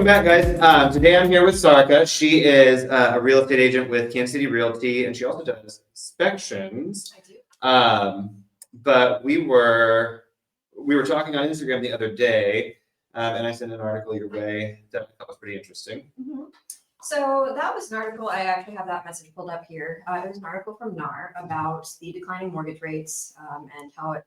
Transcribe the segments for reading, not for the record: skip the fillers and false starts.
Welcome back, guys. Today I'm here with Sarika. She is a real estate agent with Kansas City Realty, and she also does inspections. I do. But we were talking on Instagram the other day, and I sent an article your way that I thought was pretty interesting. Mm-hmm. So that was an article. I actually have that message pulled up here. It was an article from NAR about the declining mortgage rates and how it,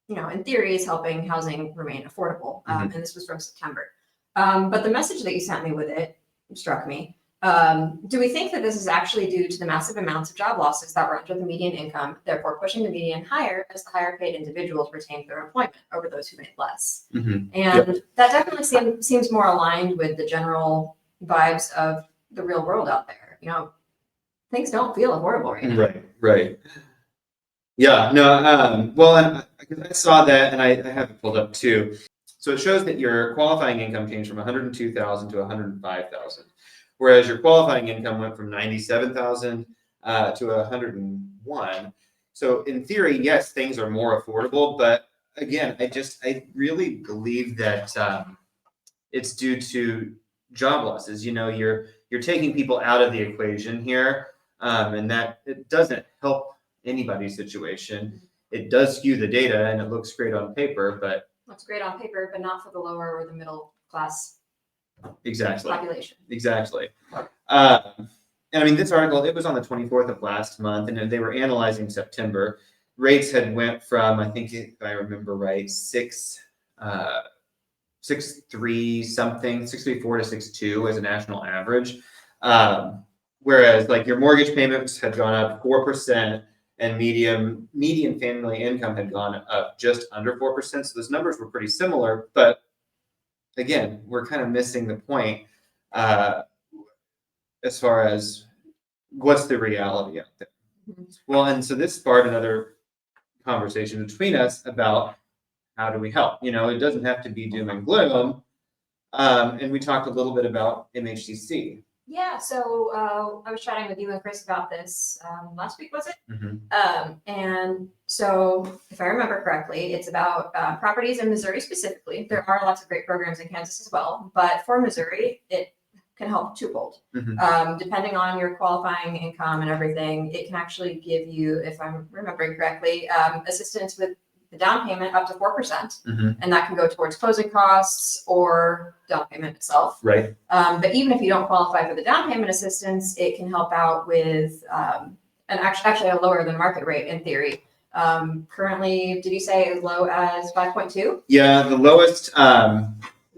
in theory, is helping housing remain affordable. And this was from September. But the message that you sent me with it struck me. Do we think that this is actually due to the massive amounts of job losses that were under the median income, therefore pushing the median higher as the higher paid individuals retained their employment over those who made less? And that definitely seems more aligned with the general vibes of the real world out there. Things don't feel affordable right now. Right. Yeah, no, well, and I saw that, and I have it pulled up too. So it shows that your qualifying income changed from 102,000 to 105,000, whereas your qualifying income went from 97,000 to 101. So in theory, yes, things are more affordable, but again, I really believe that it's due to job losses. You're taking people out of the equation here, and that it doesn't help anybody's situation. It does skew the data, and it looks great on paper, but looks great on paper, but not for the lower or the middle class population. Exactly. And I mean, this article, it was on the 24th of last month, and they were analyzing September. Rates had went from, I think, if I remember right, 6.3 something, 6.34 to 6.2 as a national average. Whereas like your mortgage payments had gone up 4%, and median family income had gone up just under 4%. So those numbers were pretty similar, but again, we're kind of missing the point as far as what's the reality out there. Well, and so this sparked another conversation between us about how do we help? It doesn't have to be doom and gloom. And we talked a little bit about MHCC. Yeah, so I was chatting with you and Chris about this last week, was it? And so if I remember correctly, it's about properties in Missouri specifically. There are lots of great programs in Kansas as well, but for Missouri, it can help twofold. Depending on your qualifying income and everything, it can actually give you, if I'm remembering correctly, assistance with the down payment up to 4%, and that can go towards closing costs or down payment itself. Right. But even if you don't qualify for the down payment assistance, it can help out with actually a lower than market rate in theory. Currently, did you say as low as 5.2? Yeah, the lowest,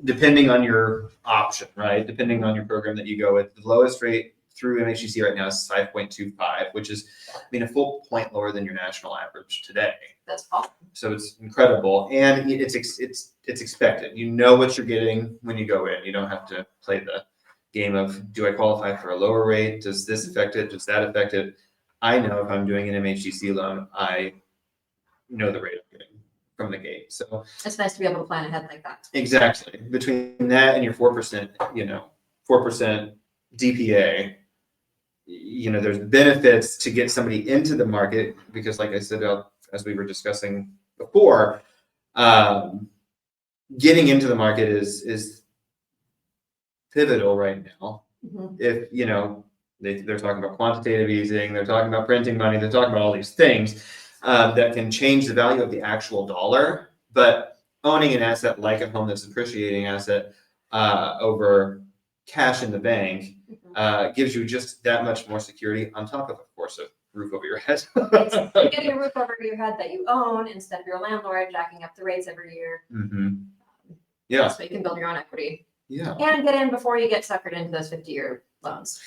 depending on your option, right? Depending on your program that you go with, the lowest rate through MHCC right now is 5.25, which is, a full point lower than your national average today. That's awesome. So it's incredible, and it's expected. You know what you're getting when you go in. You don't have to play the game of, do I qualify for a lower rate? Does this affect it? Does that affect it? I know if I'm doing an MHCC loan, I know the rate I'm getting from the gate. So it's nice to be able to plan ahead like that. Exactly. Between that and your 4%, 4% DPA, there's benefits to get somebody into the market because, like I said, as we were discussing before, getting into the market is pivotal right now. If they're talking about quantitative easing, they're talking about printing money, they're talking about all these things that can change the value of the actual dollar. But owning an asset like a home that's an appreciating asset over cash in the bank gives you just that much more security on top of course, a roof over your head. Getting a roof over your head that you own instead of your landlord jacking up the rates every year. Yeah. So you can build your own equity. Yeah. And get in before you get suckered into those 50-year loans.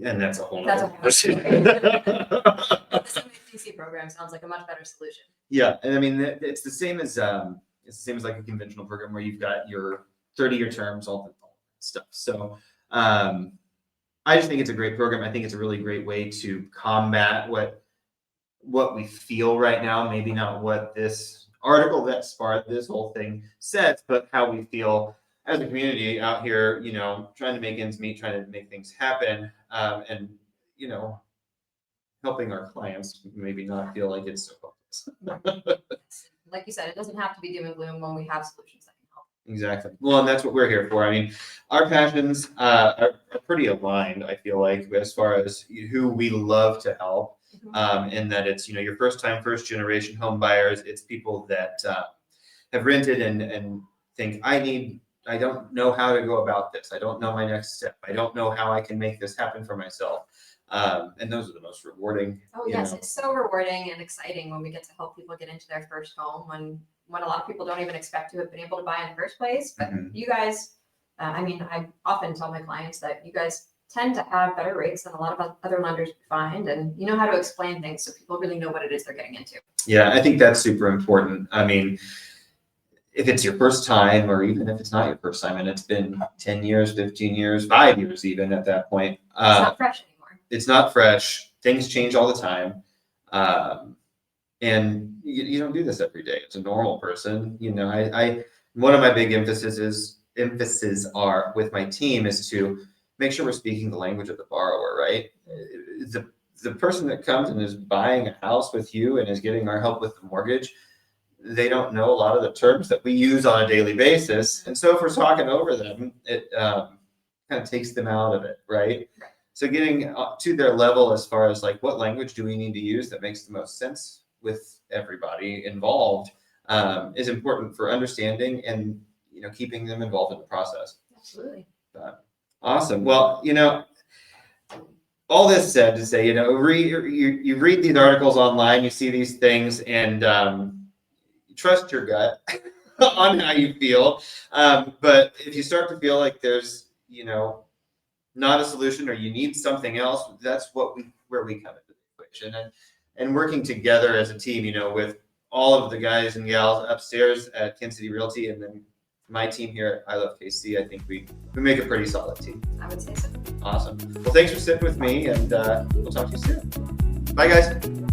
And that's a whole other story. The MHCC program sounds like a much better solution. Yeah, and it's the same as like a conventional program where you've got your 30-year terms, all that stuff. So I just think it's a great program. I think it's a really great way to combat what we feel right now. Maybe not what this article that sparked this whole thing says, but how we feel as a community out here, trying to make ends meet, trying to make things happen, and helping our clients maybe not feel like it's so hopeless. Like you said, it doesn't have to be doom and gloom when we have solutions that can help. Exactly. Well, and that's what we're here for. I mean, our passions are pretty aligned, I feel like, as far as who we love to help. And that it's, your first time, first generation home buyers. It's people that have rented and think, I don't know how to go about this. I don't know my next step. I don't know how I can make this happen for myself. And those are the most rewarding. Oh yes, it's so rewarding and exciting when we get to help people get into their first home when a lot of people don't even expect to have been able to buy in the first place. But you guys, I often tell my clients that you guys tend to have better rates than a lot of other lenders we find, and you know how to explain things so people really know what it is they're getting into. Yeah, I think that's super important. I mean, if it's your first time, or even if it's not your first time and it's been 10 years, 15 years, 5 years, even at that point, It's not fresh anymore. It's not fresh. Things change all the time. And you don't do this every day. It's a normal person. I one of my big emphases are with my team is to make sure we're speaking the language of the borrower, right? The person that comes and is buying a house with you and is getting our help with the mortgage, they don't know a lot of the terms that we use on a daily basis. And so if we're talking over them, it kind of takes them out of it, right? So getting to their level as far as like, what language do we need to use that makes the most sense with everybody involved is important for understanding and keeping them involved in the process. Absolutely. Awesome. Well, all this said to say, you read these articles online, you see these things, and you trust your gut on how you feel. But if you start to feel like there's not a solution, or you need something else, that's where we come into the equation, and working together as a team, with all of the guys and gals upstairs at Kansas City Realty, and then my team here at I Love KC. I think we make a pretty solid team. I would say so. Awesome. Well, thanks for sitting with me, and we'll talk to you soon. Bye, guys.